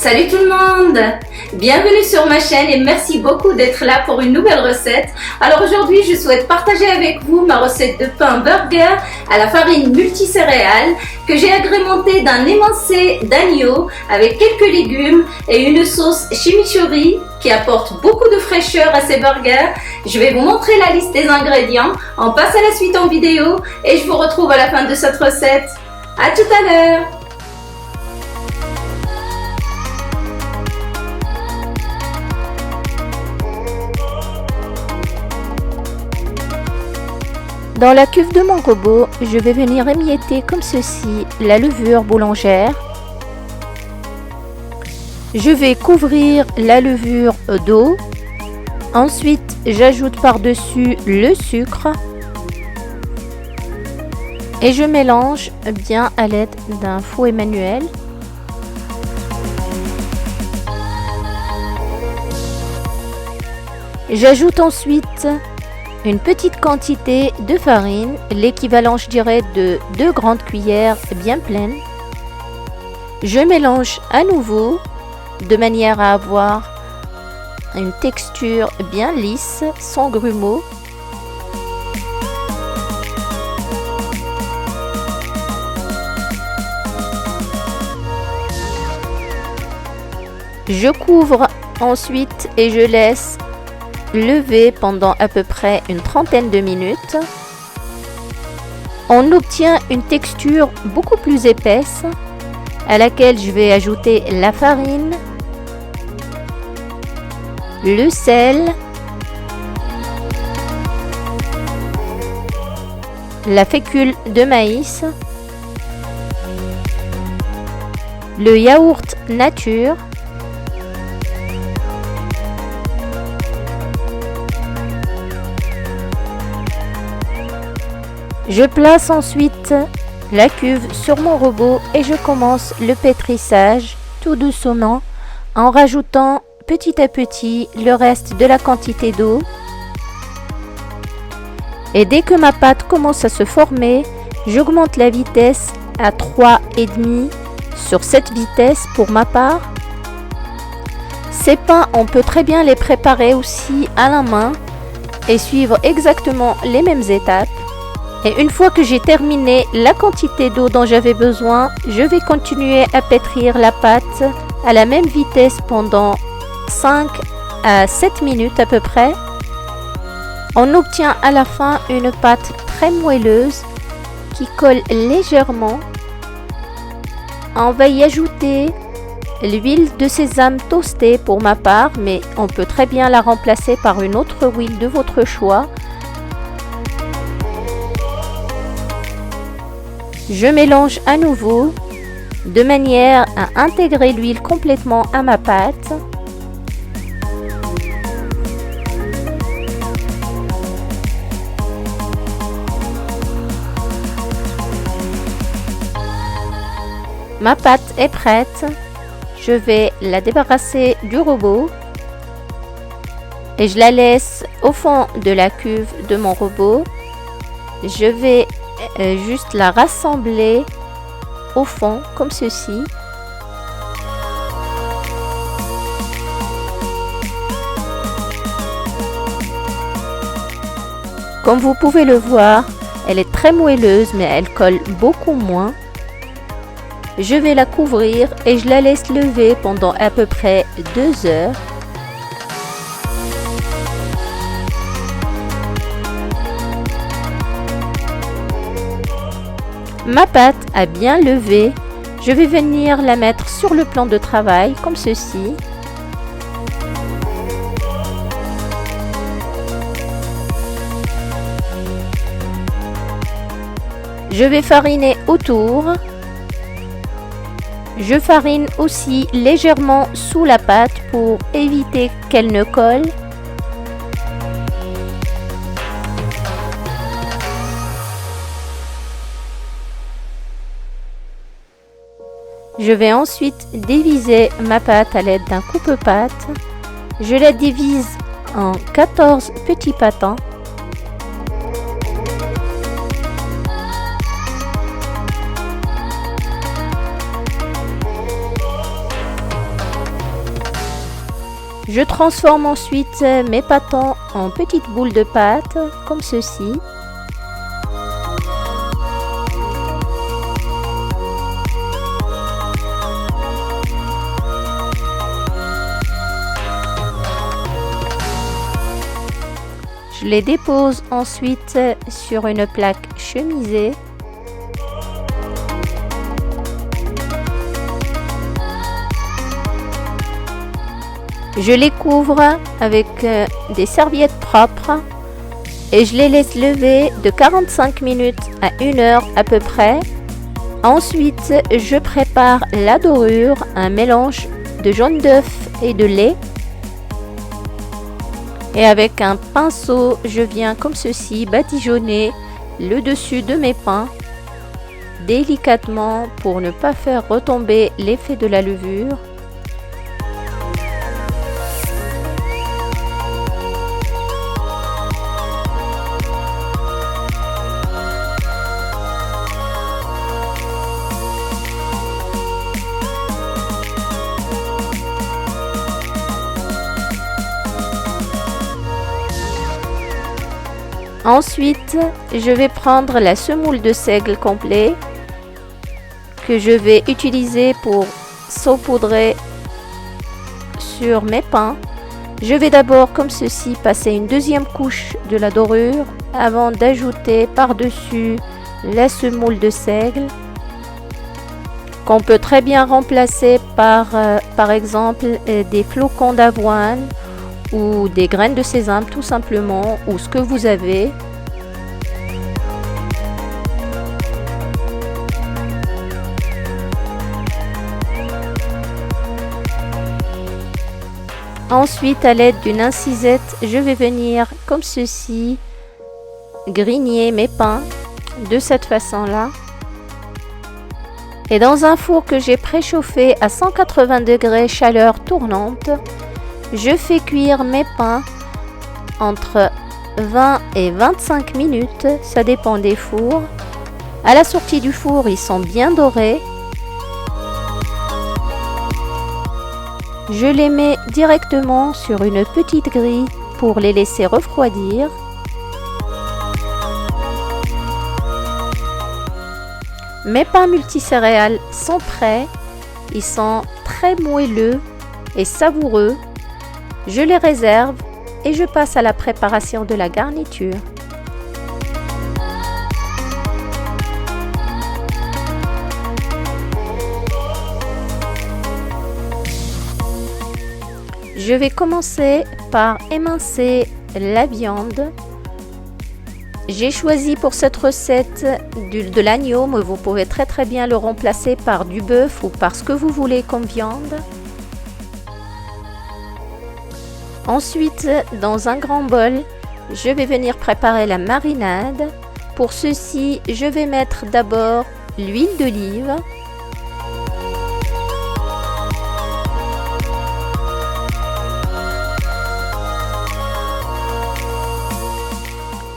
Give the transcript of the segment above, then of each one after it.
Salut tout le monde! Bienvenue sur ma chaîne et merci beaucoup d'être là pour une nouvelle recette. Alors aujourd'hui, je souhaite partager avec vous ma recette de pain burger à la farine multicéréales que j'ai agrémentée d'un émincé d'agneau avec quelques légumes et une sauce chimichurri qui apporte beaucoup de fraîcheur à ces burgers. Je vais vous montrer la liste des ingrédients. On passe à la suite en vidéo et je vous retrouve à la fin de cette recette. À tout à l'heure! Dans la cuve de mon robot, je vais venir émietter comme ceci la levure boulangère. Je vais couvrir la levure d'eau. Ensuite, j'ajoute par-dessus le sucre. Et je mélange bien à l'aide d'un fouet manuel. J'ajoute ensuite une petite quantité de farine, l'équivalent je dirais de 2 grandes cuillères bien pleines. Je mélange à nouveau de manière à avoir une texture bien lisse, sans grumeaux. Je couvre ensuite et je laisse lever pendant à peu près une trentaine de minutes. On obtient une texture beaucoup plus épaisse à laquelle je vais ajouter la farine, le sel, la fécule de maïs, le yaourt nature, je place ensuite la cuve sur mon robot et je commence le pétrissage tout doucement en rajoutant petit à petit le reste de la quantité d'eau. Et dès que ma pâte commence à se former, j'augmente la vitesse à 3,5 sur cette vitesse pour ma part. Ces pains, on peut très bien les préparer aussi à la main et suivre exactement les mêmes étapes. Et une fois que j'ai terminé la quantité d'eau dont j'avais besoin, je vais continuer à pétrir la pâte à la même vitesse pendant 5 à 7 minutes à peu près. On obtient à la fin une pâte très moelleuse qui colle légèrement. On va y ajouter l'huile de sésame toastée pour ma part, mais on peut très bien la remplacer par une autre huile de votre choix. Je mélange à nouveau de manière à intégrer l'huile complètement à ma pâte. Ma pâte est prête. Je vais la débarrasser du robot et je la laisse au fond de la cuve de mon robot. Je vais juste la rassembler au fond comme ceci. Comme vous pouvez le voir, elle est très moelleuse mais elle colle beaucoup moins. Je vais la couvrir et je la laisse lever pendant à peu près 2 heures. Ma pâte a bien levé. Je vais venir la mettre sur le plan de travail comme ceci. Je vais fariner autour. Je farine aussi légèrement sous la pâte pour éviter qu'elle ne colle. Je vais ensuite diviser ma pâte à l'aide d'un coupe-pâte. Je la divise en 14 petits pâtons. Je transforme ensuite mes pâtons en petites boules de pâte, comme ceci. Je les dépose ensuite sur une plaque chemisée. Je les couvre avec des serviettes propres et je les laisse lever de 45 minutes à 1 heure à peu près. Ensuite, je prépare la dorure, un mélange de jaune d'œuf et de lait. Et avec un pinceau, je viens comme ceci badigeonner le dessus de mes pains délicatement pour ne pas faire retomber l'effet de la levure. Ensuite, je vais prendre la semoule de seigle complet que je vais utiliser pour saupoudrer sur mes pains. Je vais d'abord, comme ceci, passer une deuxième couche de la dorure avant d'ajouter par-dessus la semoule de seigle qu'on peut très bien remplacer par exemple des flocons d'avoine ou des graines de sésame tout simplement, ou ce que vous avez. Ensuite, à l'aide d'une incisette, je vais venir comme ceci grigner mes pains de cette façon-là. Et dans un four que j'ai préchauffé à 180 degrés chaleur tournante, je fais cuire mes pains entre 20 et 25 minutes, ça dépend des fours. À la sortie du four, ils sont bien dorés. Je les mets directement sur une petite grille pour les laisser refroidir. Mes pains multicéréales sont prêts. Ils sont très moelleux et savoureux. Je les réserve et je passe à la préparation de la garniture. Je vais commencer par émincer la viande. J'ai choisi pour cette recette de l'agneau, mais vous pouvez très bien le remplacer par du bœuf ou par ce que vous voulez comme viande. Ensuite, dans un grand bol, je vais venir préparer la marinade. Pour ceci, je vais mettre d'abord l'huile d'olive.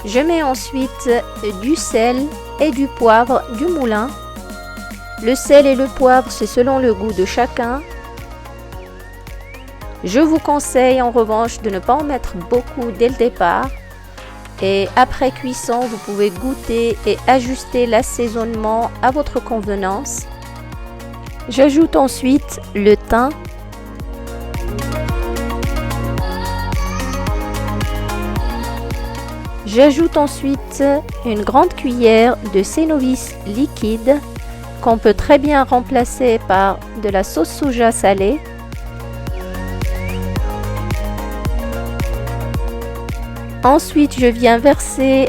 Je mets ensuite du sel et du poivre du moulin. Le sel et le poivre, c'est selon le goût de chacun. Je vous conseille en revanche de ne pas en mettre beaucoup dès le départ. Et après cuisson, vous pouvez goûter et ajuster l'assaisonnement à votre convenance. J'ajoute ensuite le thym. J'ajoute ensuite une grande cuillère de sénovis liquide qu'on peut très bien remplacer par de la sauce soja salée. Ensuite, je viens verser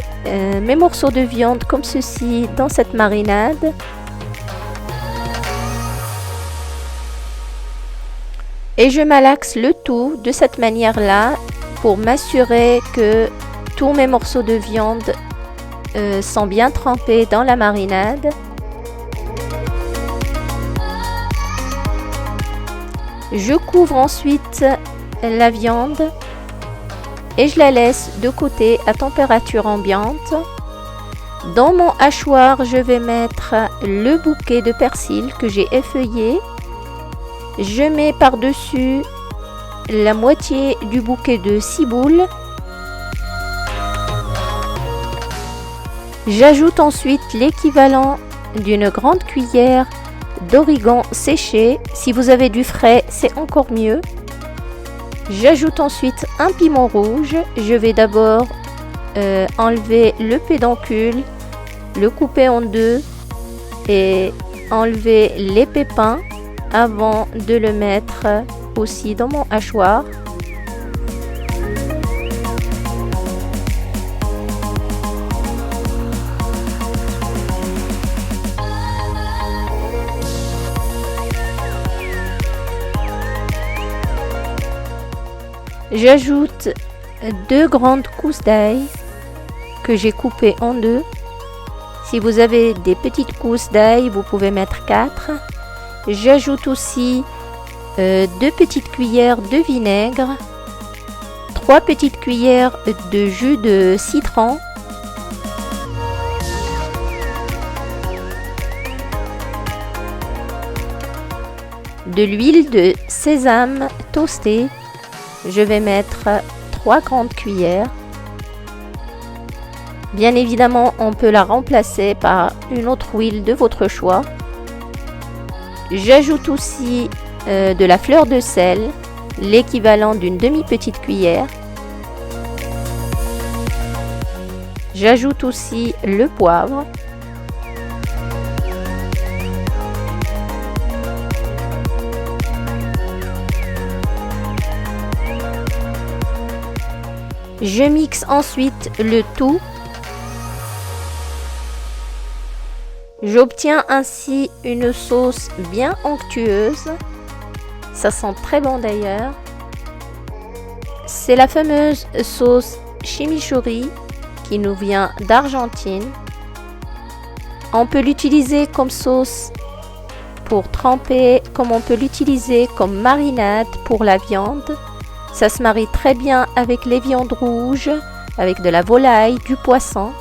mes morceaux de viande comme ceci dans cette marinade. Et je malaxe le tout de cette manière-là pour m'assurer que tous mes morceaux de viande sont bien trempés dans la marinade. Je couvre ensuite la viande et je la laisse de côté à température ambiante. Dans mon hachoir, je vais mettre le bouquet de persil que j'ai effeuillé. Je mets par-dessus la moitié du bouquet de ciboule. J'ajoute ensuite l'équivalent d'une grande cuillère d'origan séché. Si vous avez du frais, c'est encore mieux. J'ajoute ensuite un piment rouge. Je vais d'abord enlever le pédoncule, le couper en deux et enlever les pépins avant de le mettre aussi dans mon hachoir. J'ajoute 2 grandes gousses d'ail que j'ai coupées en deux. Si vous avez des petites gousses d'ail, vous pouvez mettre 4. J'ajoute aussi 2 petites cuillères de vinaigre, 3 petites cuillères de jus de citron, de l'huile de sésame toastée. Je vais mettre 3 grandes cuillères. Bien évidemment, on peut la remplacer par une autre huile de votre choix. J'ajoute aussi de la fleur de sel, l'équivalent d'une demi-petite cuillère. J'ajoute aussi le poivre. Je mixe ensuite le tout. J'obtiens ainsi une sauce bien onctueuse. Ça sent très bon d'ailleurs. C'est la fameuse sauce chimichurri qui nous vient d'Argentine. On peut l'utiliser comme sauce pour tremper, comme on peut l'utiliser comme marinade pour la viande. Ça se marie très bien avec les viandes rouges, avec de la volaille, du poisson.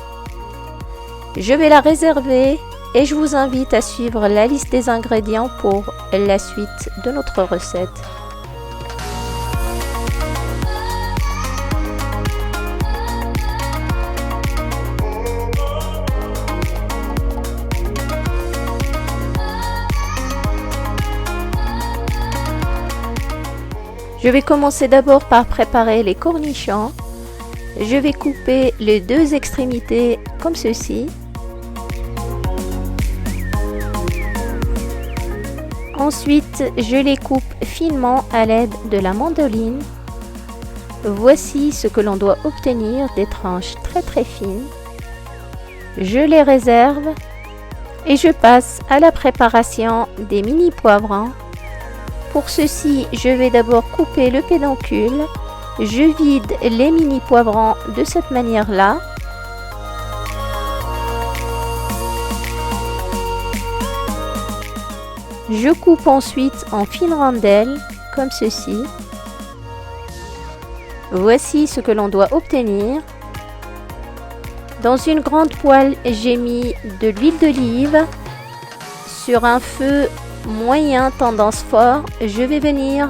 Je vais la réserver et je vous invite à suivre la liste des ingrédients pour la suite de notre recette. Je vais commencer d'abord par préparer les cornichons. Je vais couper les 2 extrémités comme ceci. Ensuite, je les coupe finement à l'aide de la mandoline. Voici ce que l'on doit obtenir, des tranches très fines. Je les réserve et je passe à la préparation des mini poivrons. Pour ceci, je vais d'abord couper le pédoncule. Je vide les mini poivrons de cette manière-là. Je coupe ensuite en fines rondelles, comme ceci. Voici ce que l'on doit obtenir. Dans une grande poêle, j'ai mis de l'huile d'olive. Sur un feu moyen tendance fort, je vais venir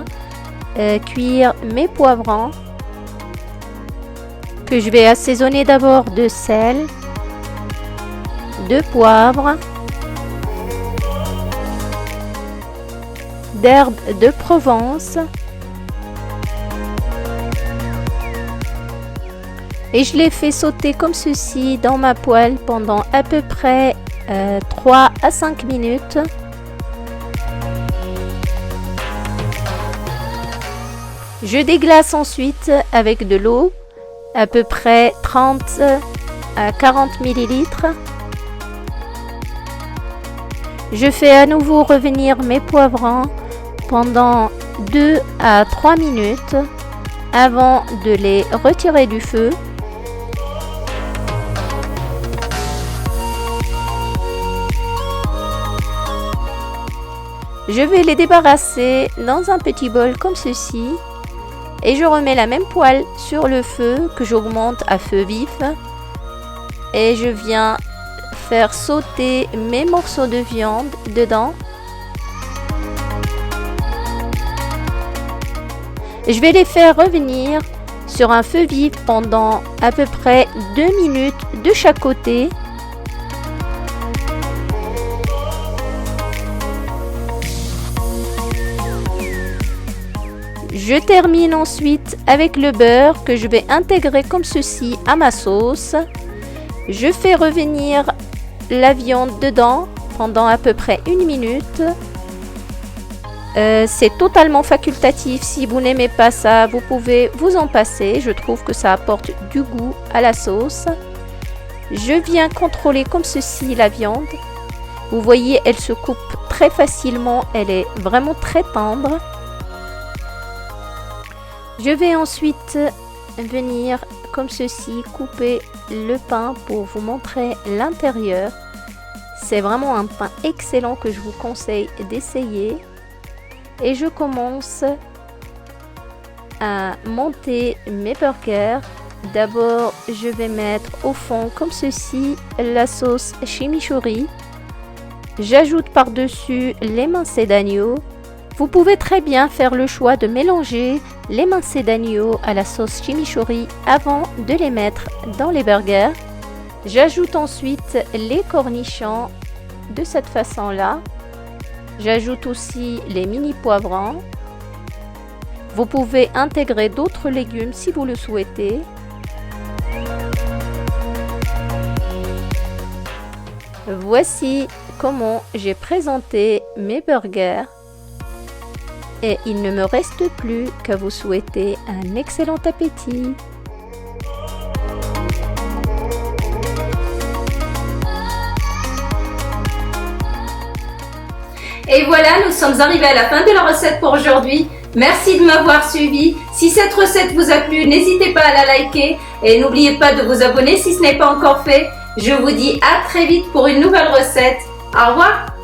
cuire mes poivrons que je vais assaisonner d'abord de sel, de poivre, d'herbes de Provence et je les fais sauter comme ceci dans ma poêle pendant à peu près 3 à 5 minutes. Je déglace ensuite avec de l'eau, à peu près 30 à 40 ml. Je fais à nouveau revenir mes poivrons pendant 2 à 3 minutes avant de les retirer du feu. Je vais les débarrasser dans un petit bol comme ceci. Et je remets la même poêle sur le feu que j'augmente à feu vif. Et je viens faire sauter mes morceaux de viande dedans. Je vais les faire revenir sur un feu vif pendant à peu près 2 minutes de chaque côté. Je termine ensuite avec le beurre que je vais intégrer comme ceci à ma sauce. Je fais revenir la viande dedans pendant à peu près 1 minute. C'est totalement facultatif. Si vous n'aimez pas ça, vous pouvez vous en passer. Je trouve que ça apporte du goût à la sauce. Je viens contrôler comme ceci la viande. Vous voyez, elle se coupe très facilement. Elle est vraiment très tendre. Je vais ensuite venir comme ceci couper le pain pour vous montrer l'intérieur. C'est vraiment un pain excellent que je vous conseille d'essayer. Et je commence à monter mes burgers. D'abord, je vais mettre au fond comme ceci la sauce chimichurri. J'ajoute par-dessus l'émincé d'agneau. Vous pouvez très bien faire le choix de mélanger l'émincé d'agneau à la sauce chimichurri avant de les mettre dans les burgers. J'ajoute ensuite les cornichons de cette façon-là. J'ajoute aussi les mini poivrons. Vous pouvez intégrer d'autres légumes si vous le souhaitez. Voici comment j'ai présenté mes burgers. Et il ne me reste plus qu'à vous souhaiter un excellent appétit. Et voilà, nous sommes arrivés à la fin de la recette pour aujourd'hui. Merci de m'avoir suivi. Si cette recette vous a plu, n'hésitez pas à la liker et n'oubliez pas de vous abonner si ce n'est pas encore fait. Je vous dis à très vite pour une nouvelle recette. Au revoir!